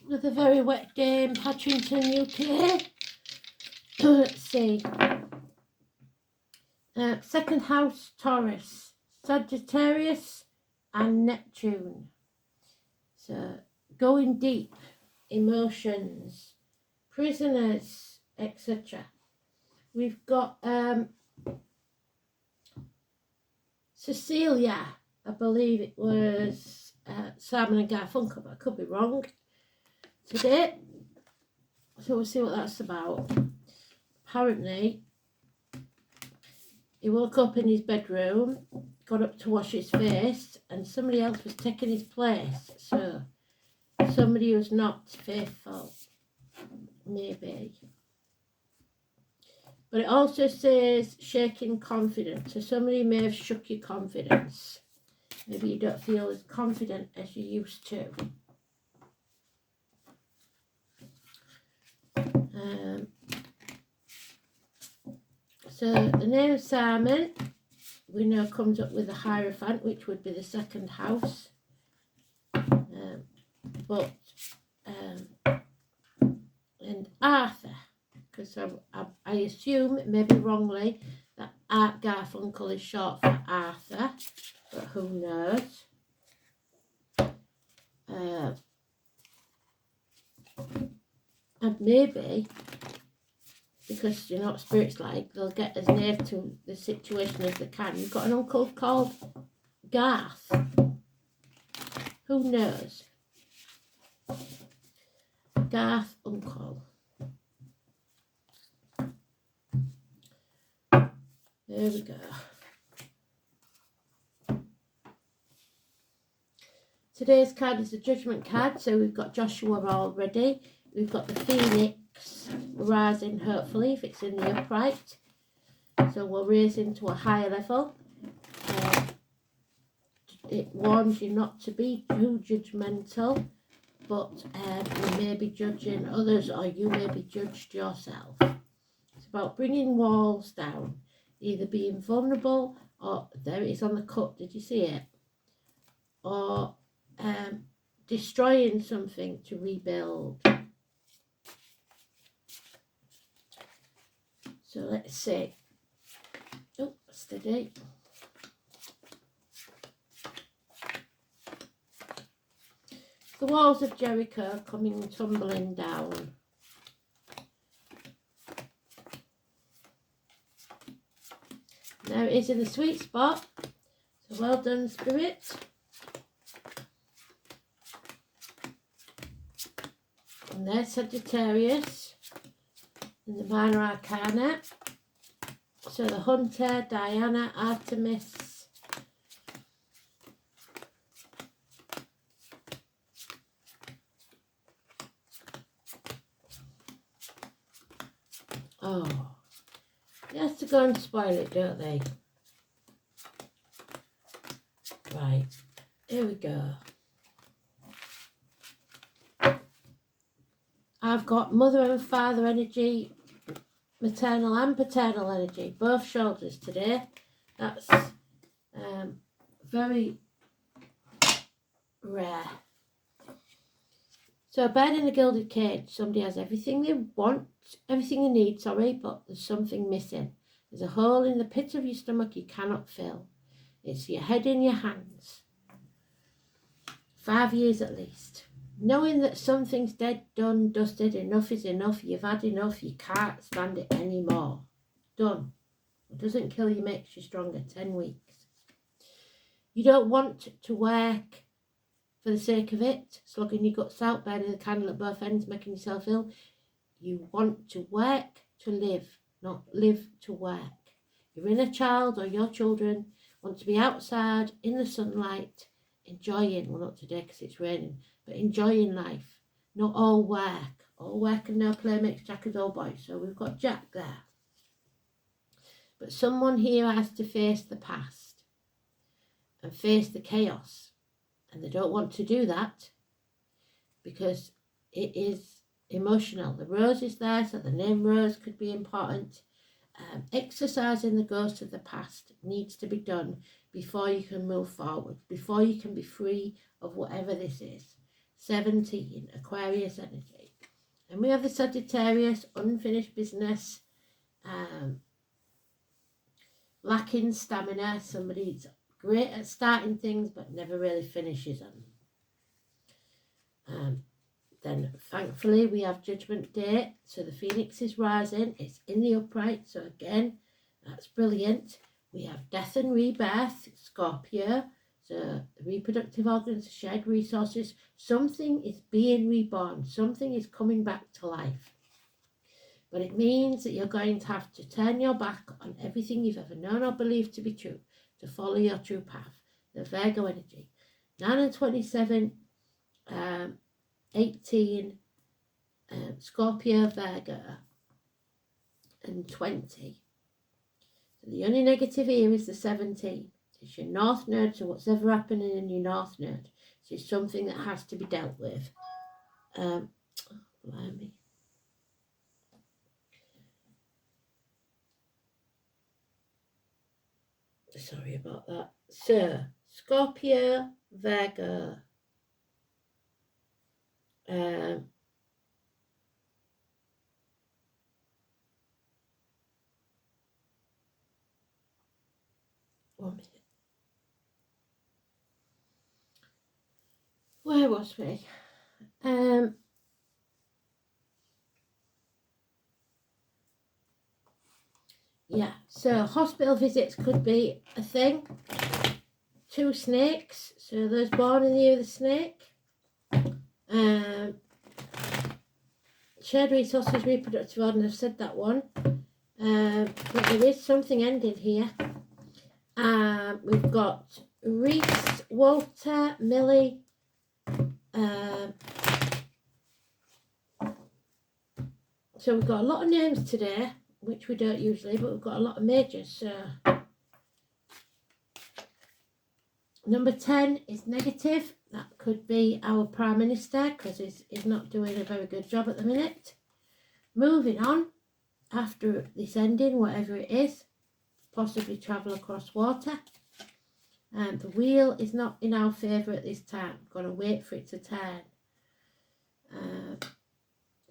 Another very wet day in Patchington, UK. Let's see. Second house, Taurus, Sagittarius and Neptune. So going deep, emotions, prisoners, etc. We've got Cecilia, I believe it was Simon and Garfunkel, but I could be wrong today. So we'll see what that's about. Apparently, he woke up in his bedroom, got up to wash his face, and somebody else was taking his place. So somebody who's not faithful, maybe. But it also says shaking confidence. So somebody may have shook your confidence. Maybe you don't feel as confident as you used to. So the name Simon, we know, comes up with the Hierophant, which would be the second house. And Arthur, because I assume, maybe wrongly, that Art Garfunkel is short for Arthur, but who knows? And maybe, because you know what spirits like, they'll get as near to the situation as they can. You've got an uncle called Garth. Who knows? Garth uncle. There we go. Today's card is the Judgment card, so we've got Joshua already. We've got the Phoenix rising, hopefully, if it's in the upright. So we'll raise into a higher level. It warns you not to be too judgmental, but you may be judging others, or you may be judged yourself. It's about bringing walls down, either being vulnerable, or there it is on the cut, did you see it? Or destroying something to rebuild. So let's see. Oh, steady. The walls of Jericho coming tumbling down. Now it is in the sweet spot. So well done, Spirit. And there's Sagittarius in the Minor Arcana. So the Hunter, Diana, Artemis. Oh, they have to go and spoil it, don't they? Right, here we go. I've got mother and father energy, maternal and paternal energy, both shoulders today. That's very rare. So a bird in a gilded cage. Somebody has everything they want, everything they need, but there's something missing. There's a hole in the pit of your stomach you cannot fill. It's your head in your hands. 5 years at least. Knowing that something's dead, done, dusted, enough is enough, you've had enough, you can't stand it anymore. Done. It doesn't kill you, makes you stronger. 10 weeks. You don't want to work for the sake of it, slugging your guts out, burning the candle at both ends, making yourself ill. You want to work to live, not live to work. Your inner child or your children want to be outside in the sunlight, enjoying, well not today because it's raining, but enjoying life. Not all work. All work and no play makes Jack a dull boy. So we've got Jack there. But someone here has to face the past and face the chaos. And they don't want to do that because it is emotional. The rose is there, so the name Rose could be important. Exercising the ghost of the past needs to be done before you can move forward, before you can be free of whatever this is. 17, Aquarius energy. And we have the Sagittarius, unfinished business, lacking stamina, somebody's great at starting things but never really finishes them. Then thankfully we have Judgment Day, so the Phoenix is rising, it's in the upright, so again that's brilliant. We have Death and Rebirth, Scorpio, so the reproductive organs, shared resources, something is being reborn, something is coming back to life. But it means that you're going to have to turn your back on everything you've ever known or believed to be true to follow your true path. The Virgo energy. 9 and 27, 18, Scorpio, Virgo, and 20. So the only negative here is the 17. It's your North Node, so what's ever happening in your North Node. So it's something that has to be dealt with. Blimey. Sorry about that. So, Scorpio, Virgo. 1 minute. Where was we? Yeah, so hospital visits could be a thing. 2 snakes, so those born in the year of the snake. Shared resources, reproductive order, I've said that one. But there is something ending here. We've got Reese, Walter, Millie. So we've got a lot of names today, which we don't usually, but we've got a lot of majors. So number 10 is negative. That could be our Prime Minister, because he's not doing a very good job at the minute. Moving on, after this ending, whatever it is, possibly travel across water. The wheel is not in our favour at this time. Got to wait for it to turn.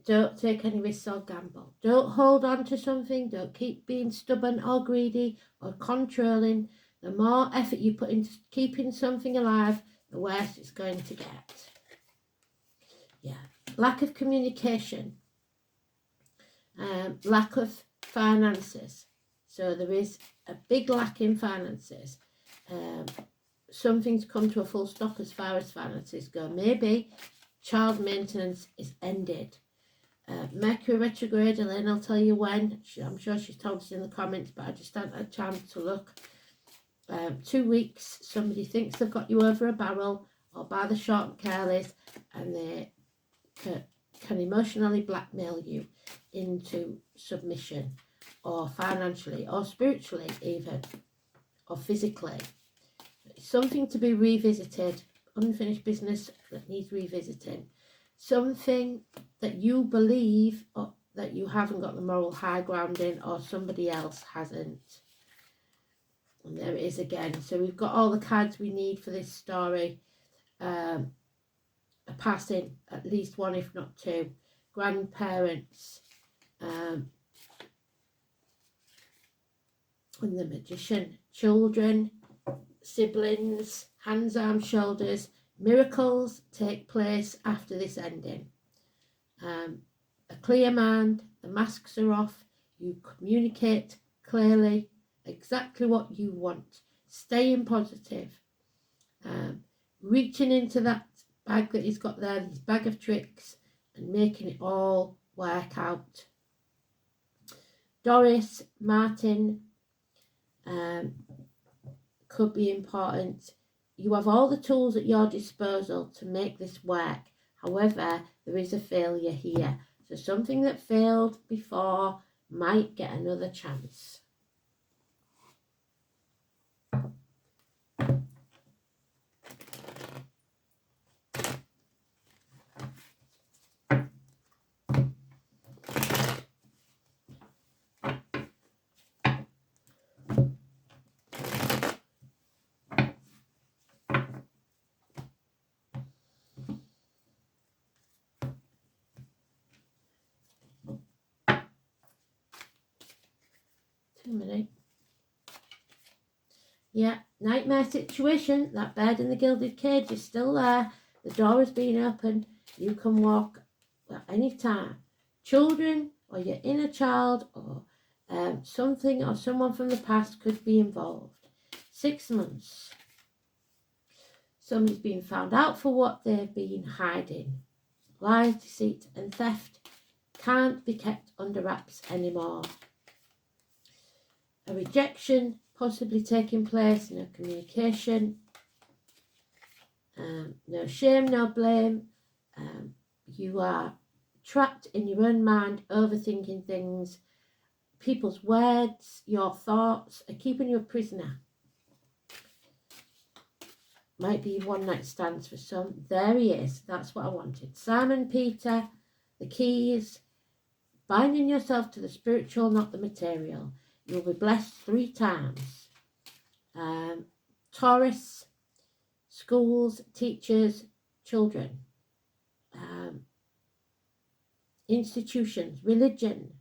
Don't take any risks or gamble. Don't hold on to something. Don't keep being stubborn or greedy or controlling. The more effort you put into keeping something alive, the worse it's going to get. Yeah. Lack of communication. Lack of finances. So there is a big lack in finances. Something's come to a full stop as far as finances go. Maybe child maintenance is ended. Mercury retrograde, Elaine will tell you when. I'm sure she's told us in the comments, but I just haven't had a chance to look. 2 weeks, somebody thinks they've got you over a barrel or by the short and careless, and they can emotionally blackmail you into submission, or financially, or spiritually even, or physically. It's something to be revisited, unfinished business that needs revisiting. Something that you believe or that you haven't got the moral high ground in, or somebody else hasn't. And there it is again. So we've got all the cards we need for this story. A passing, at least one if not two. Grandparents. And the Magician. Children. Siblings. Hands, arms, shoulders. Miracles take place after this ending. A clear mind, the masks are off, you communicate clearly exactly what you want, staying positive, reaching into that bag that he's got there, his bag of tricks, and making it all work out. Doris, Martin, could be important. You have all the tools at your disposal to make this work. However, there is a failure here. So something that failed before might get another chance. a minute. Yeah, nightmare situation. That bed in the gilded cage is still there. The door has been opened. You can walk at any time. Children or your inner child or something or someone from the past could be involved. 6 months. Somebody's been found out for what they've been hiding. Lies, deceit and theft can't be kept under wraps anymore. A rejection possibly taking place, no communication, no shame, no blame. You are trapped in your own mind, overthinking things. People's words, your thoughts are keeping you a prisoner. Might be one night stands for some. There he is. That's what I wanted. Simon Peter, the keys. Binding yourself to the spiritual, not the material. You'll be blessed 3 times. Taurus, schools, teachers, children. Institutions, religion,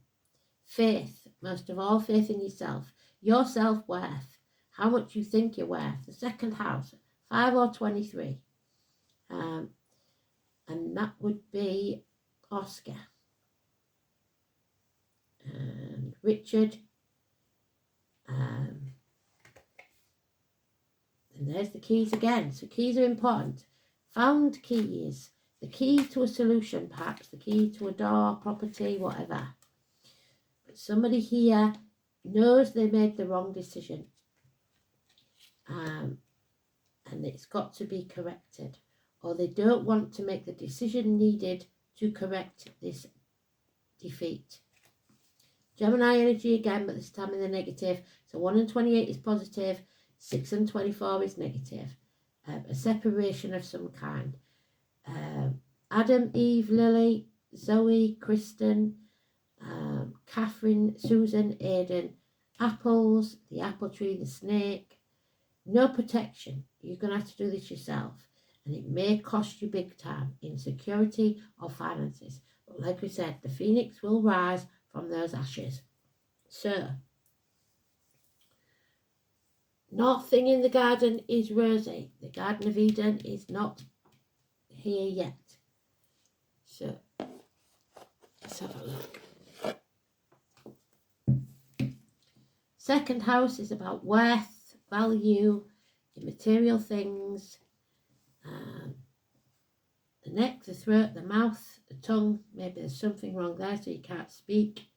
faith, most of all faith in yourself, your self-worth, how much you think you're worth. The second house, 5 or 23. And that would be Oscar. And Richard. And there's the keys again. So keys are important. Found keys. The key to a solution, perhaps. The key to a door, property, whatever. But somebody here knows they made the wrong decision. And it's got to be corrected. Or they don't want to make the decision needed to correct this defeat. Gemini energy again, but this time in the negative. So 1 and 28 is positive. 6 and 24 is negative. A separation of some kind. Adam, Eve, Lily, Zoe, Kristen, Catherine, Susan, Aidan, apples, the apple tree, the snake. No protection. You're going to have to do this yourself. And it may cost you big time in security or finances. But like we said, the phoenix will rise from those ashes. So, nothing in the garden is rosy. The Garden of Eden is not here yet. So, let's have a look. Second house is about worth, value, immaterial things. The neck, the throat, the mouth, the tongue. Maybe there's something wrong there so you can't speak.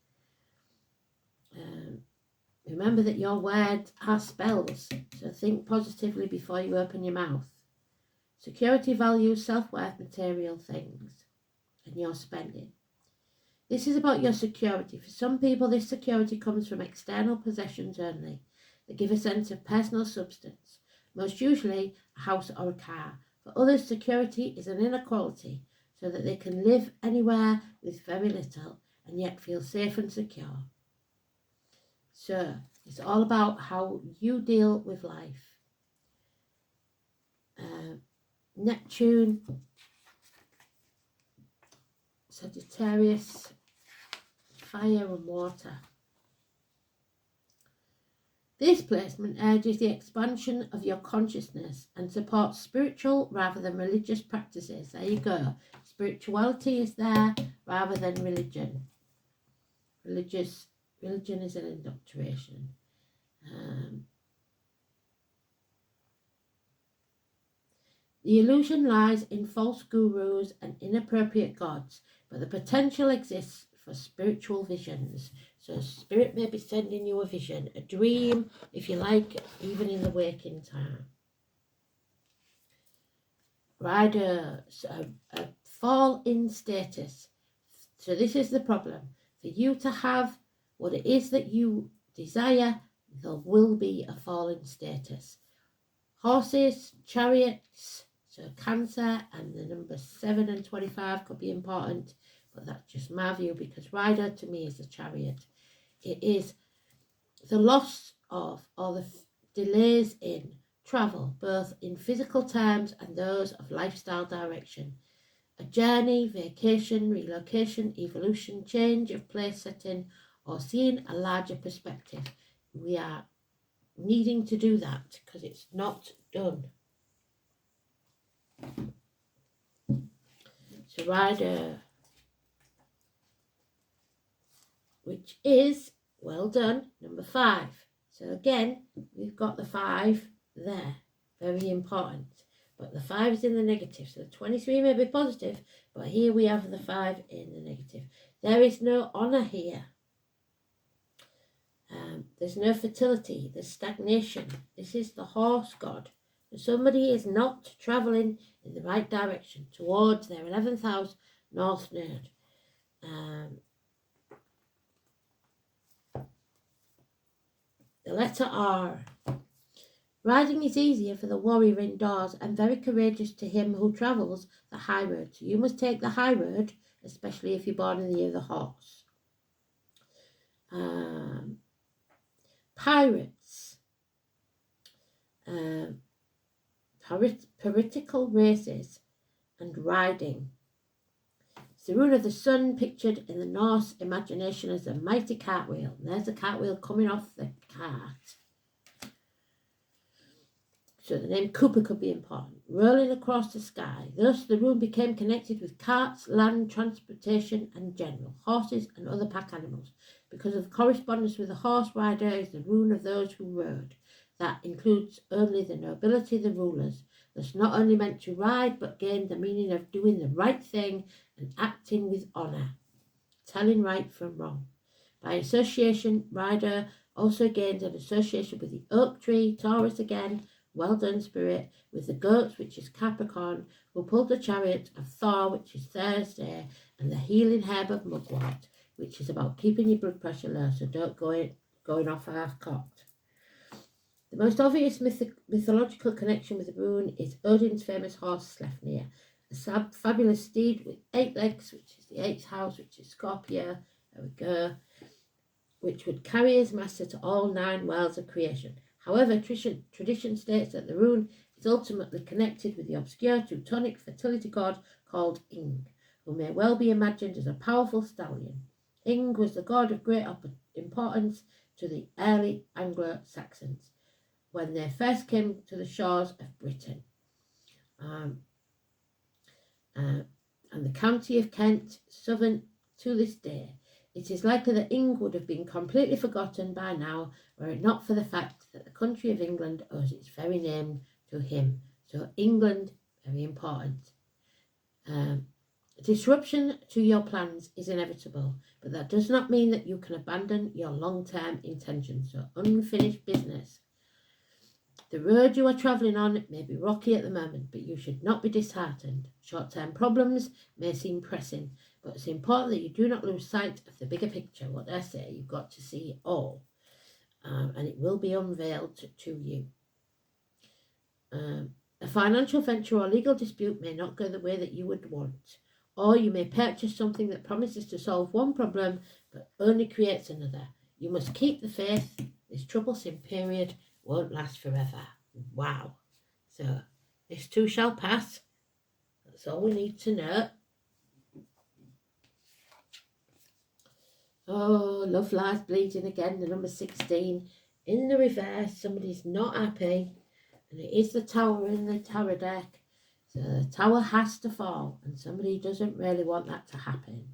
Remember that your words are spells. So think positively before you open your mouth. Security, value, self-worth, material things. And your spending. This is about your security. For some people, this security comes from external possessions only that give a sense of personal substance, most usually a house or a car. For others, security is an inner quality so that they can live anywhere with very little and yet feel safe and secure. So, it's all about how you deal with life. Neptune, Sagittarius, fire and water. This placement urges the expansion of your consciousness and supports spiritual rather than religious practices. There you go. Spirituality is there rather than religion. Religion is an indoctrination. The illusion lies in false gurus and inappropriate gods, but the potential exists for spiritual visions. So spirit may be sending you a vision, a dream, if you like, even in the waking time. Rider, a fall in status. So this is the problem. For you to have what it is that you desire, there will be a fall in status. Horses, chariots, so Cancer and the number 7 and 25 could be important, but that's just my view because rider to me is a chariot. It is the loss of or the delays in travel, both in physical terms and those of lifestyle direction. A journey, vacation, relocation, evolution, change of place setting, or seeing a larger perspective. we are needing to do that because it's not done. So rider, which is, well done, number 5. So again, we've got the 5 there, very important. But the 5 is in the negative, so the 23 may be positive, but here we have the 5 in the negative. There is no honour here. There's no fertility, there's stagnation. This is the horse god. So somebody is not travelling in the right direction towards their 11th house, North Node. The letter R. Riding is easier for the warrior indoors and very courageous to him who travels the high road. So you must take the high road, especially if you're born in the year of the horse. Pirates. Political races and riding. It's the rune of the sun pictured in the Norse imagination as a mighty cartwheel. And there's a cartwheel coming off the cart. So the name Cooper could be important. Rolling across the sky. Thus the rune became connected with carts, land, transportation and general, horses and other pack animals. Because of the correspondence with the horse rider is the rune of those who rode. That includes only the nobility, the rulers. Thus not only meant to ride, but gained the meaning of doing the right thing and acting with honour, telling right from wrong. By association, rider also gained an association with the oak tree, Taurus again, well done spirit, with the goats, which is Capricorn, who pulled the chariot of Thor, which is Thursday, and the healing herb of mugwort, which is about keeping your blood pressure low, so don't going off half-cocked. The most obvious mythological connection with the rune is Odin's famous horse Sleipnir, a fabulous steed with 8 legs, which is the 8th house, which is Scorpio, there we go, which would carry his master to all 9 worlds of creation. However, tradition states that the rune is ultimately connected with the obscure Teutonic fertility god called Ing, who may well be imagined as a powerful stallion. Ing was the god of great importance to the early Anglo-Saxons when they first came to the shores of Britain. And the county of Kent, Southern to this day. It is likely that Ing would have been completely forgotten by now were it not for the fact that the country of England owes its very name to him. So England, very important. Disruption to your plans is inevitable, but that does not mean that you can abandon your long-term intentions. So unfinished business. The road you are travelling on may be rocky at the moment, but you should not be disheartened. Short-term problems may seem pressing, but it's important that you do not lose sight of the bigger picture. What I say, you've got to see it all, and it will be unveiled to you. A financial venture or legal dispute may not go the way that you would want, or you may purchase something that promises to solve one problem but only creates another. You must keep the faith. This troublesome period won't last forever. Wow. So this too shall pass. That's all we need to know. Oh, love lies bleeding again, the number 16. In the reverse, somebody's not happy. And it is the tower in the tarot deck. So the tower has to fall. And somebody doesn't really want that to happen.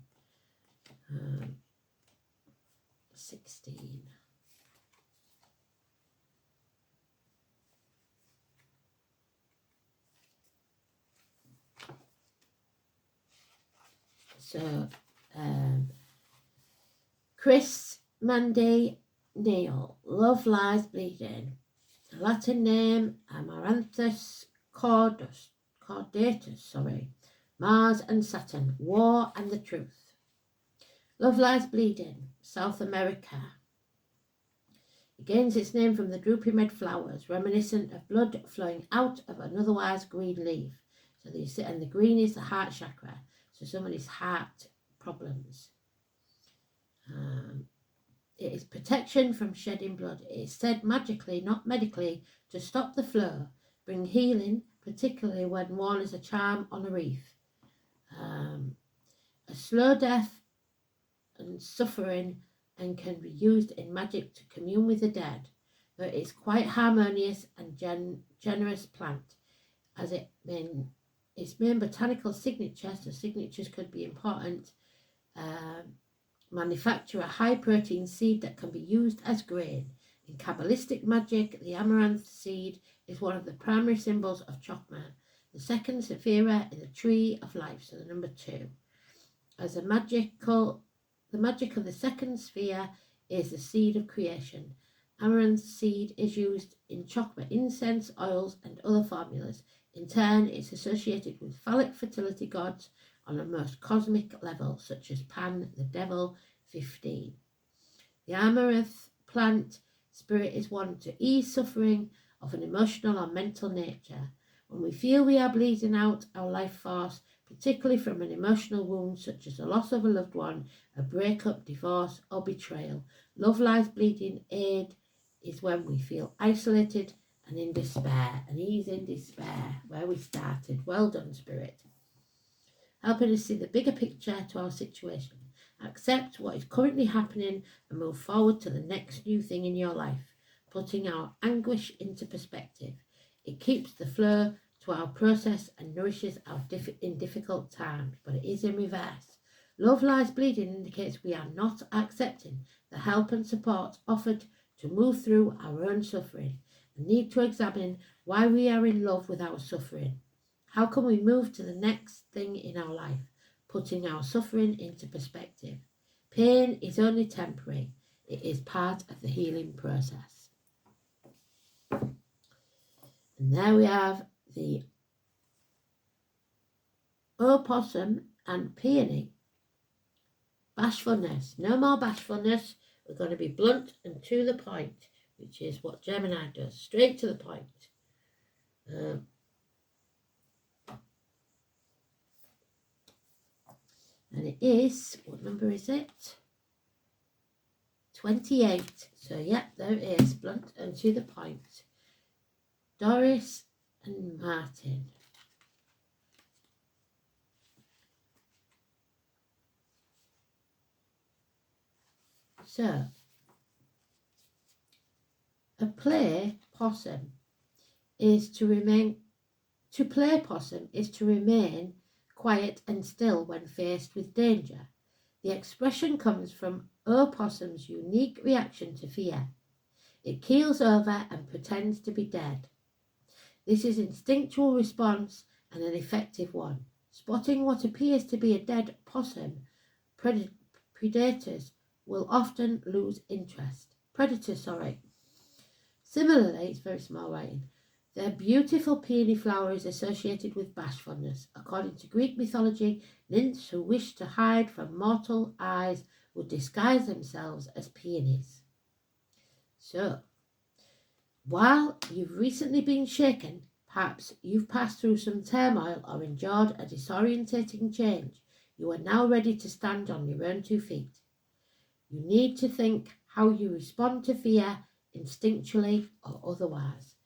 16. So, Chris Mandy Neal, love lies bleeding. The Latin name Amaranthus caudatus, Mars and Saturn, war and the truth. Love lies bleeding, South America. It gains its name from the drooping red flowers, reminiscent of blood flowing out of an otherwise green leaf. So and the green is the heart chakra. So somebody's heart problems. It is protection from shedding blood. It is said magically, not medically, to stop the flow, bring healing, particularly when worn as a charm on a reef. A slow death and suffering and can be used in magic to commune with the dead. But it's quite harmonious and generous plant, as its main botanical signature, so signatures could be important, manufacture a high protein seed that can be used as grain. In Kabbalistic magic, the amaranth seed is one of the primary symbols of Chokmah, the second sephira in the tree of life, so the number 2. As the magic of the second sphere is the seed of creation. Amaranth seed is used in Chokmah incense, oils, and other formulas. In turn, it's associated with phallic fertility gods on a most cosmic level, such as Pan, the devil, 15. The amaranth plant spirit is one to ease suffering of an emotional or mental nature. When we feel we are bleeding out our life force, particularly from an emotional wound such as the loss of a loved one, a breakup, divorce, or betrayal, Love Lies Bleeding aid is when we feel isolated and in despair. And he's in despair, where we started. Well done, Spirit. Helping us see the bigger picture to our situation. Accept what is currently happening and move forward to the next new thing in your life, putting our anguish into perspective. It keeps the flow to our process and nourishes our in difficult times, but it is in reverse. Love Lies Bleeding indicates we are not accepting the help and support offered to move through our own suffering and need to examine why we are in love with our suffering. How can we move to the next thing in our life, putting our suffering into perspective? Pain is only temporary. It is part of the healing process. And there we have the opossum and peony. Bashfulness. No more bashfulness. We're going to be blunt and to the point, which is what Gemini does. Straight to the point. And it is, what number is it? 28. So, yeah, there it is. Blunt and to the point. Doris and Martin. So, a play possum is to remain, to play possum is to remain quiet and still when faced with danger. The expression comes from opossum's unique reaction to fear. It keels over and pretends to be dead. This is an instinctual response and an effective one. Spotting what appears to be a dead possum, predators will often lose interest. Similarly, it's very small writing. The beautiful peony flower is associated with bashfulness. According to Greek mythology, nymphs who wish to hide from mortal eyes would disguise themselves as peonies. So, while you've recently been shaken, perhaps you've passed through some turmoil or endured a disorientating change, you are now ready to stand on your own 2 feet. You need to think how you respond to fear, instinctually or otherwise.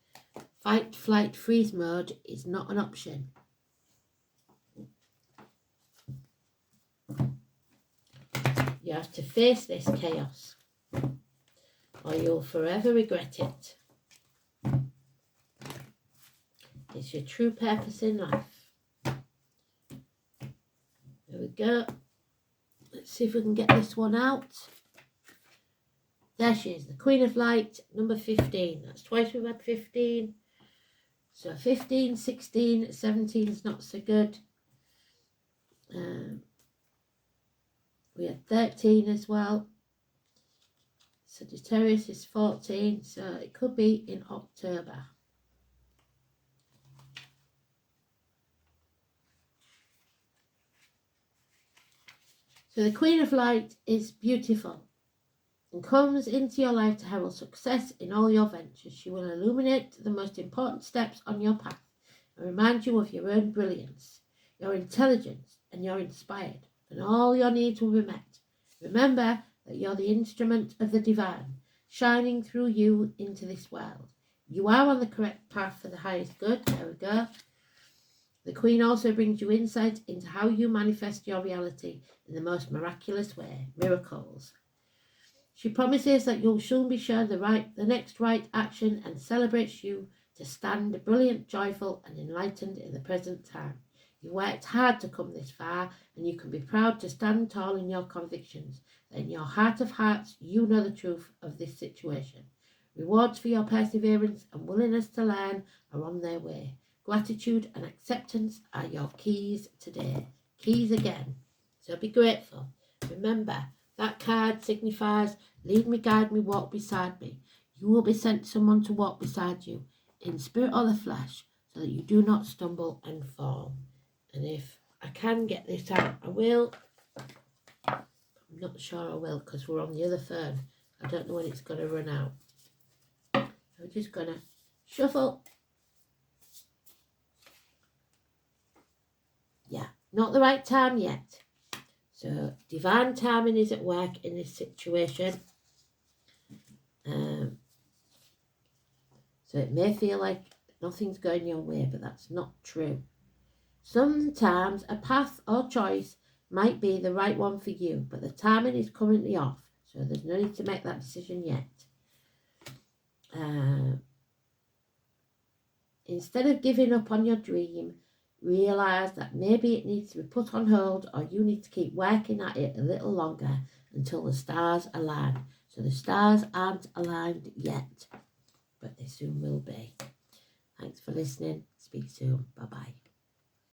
Fight, flight, freeze mode is not an option. You have to face this chaos, or you'll forever regret it. It's your true purpose in life. There we go. Let's see if we can get this one out. There she is, the Queen of Light, number 15. That's twice we've had 15. So 15, 16, 17 is not so good. We had 13 as well. Sagittarius is 14, so it could be in October. So the Queen of Light is beautiful and comes into your life to herald success in all your ventures. She will illuminate the most important steps on your path and remind you of your own brilliance, your intelligence, and you're inspired, and all your needs will be met. Remember that you're the instrument of the divine, shining through you into this world. You are on the correct path for the highest good. There we go. The Queen also brings you insight into how you manifest your reality in the most miraculous way, miracles. She promises that you'll soon be shown the next right action and celebrates you to stand brilliant, joyful and enlightened in the present time. You worked hard to come this far, and you can be proud to stand tall in your convictions, that in your heart of hearts you know the truth of this situation. Rewards for your perseverance and willingness to learn are on their way. Gratitude and acceptance are your keys today. Keys again. So be grateful. Remember, that card signifies lead me, guide me, walk beside me. You will be sent someone to walk beside you, in spirit or the flesh, so that you do not stumble and fall. And if I can get this out, I will. I'm not sure I will because we're on the other phone. I don't know when it's going to run out. I'm just going to shuffle. Yeah, not the right time yet. So divine timing is at work in this situation. So it may feel like nothing's going your way, but that's not true. Sometimes a path or choice might be the right one for you, but the timing is currently off, so there's no need to make that decision yet. Instead of giving up on your dream, realise that maybe it needs to be put on hold, or you need to keep working at it a little longer until the stars align. So the stars aren't aligned yet, but they soon will be. Thanks for listening. Speak soon. Bye-bye.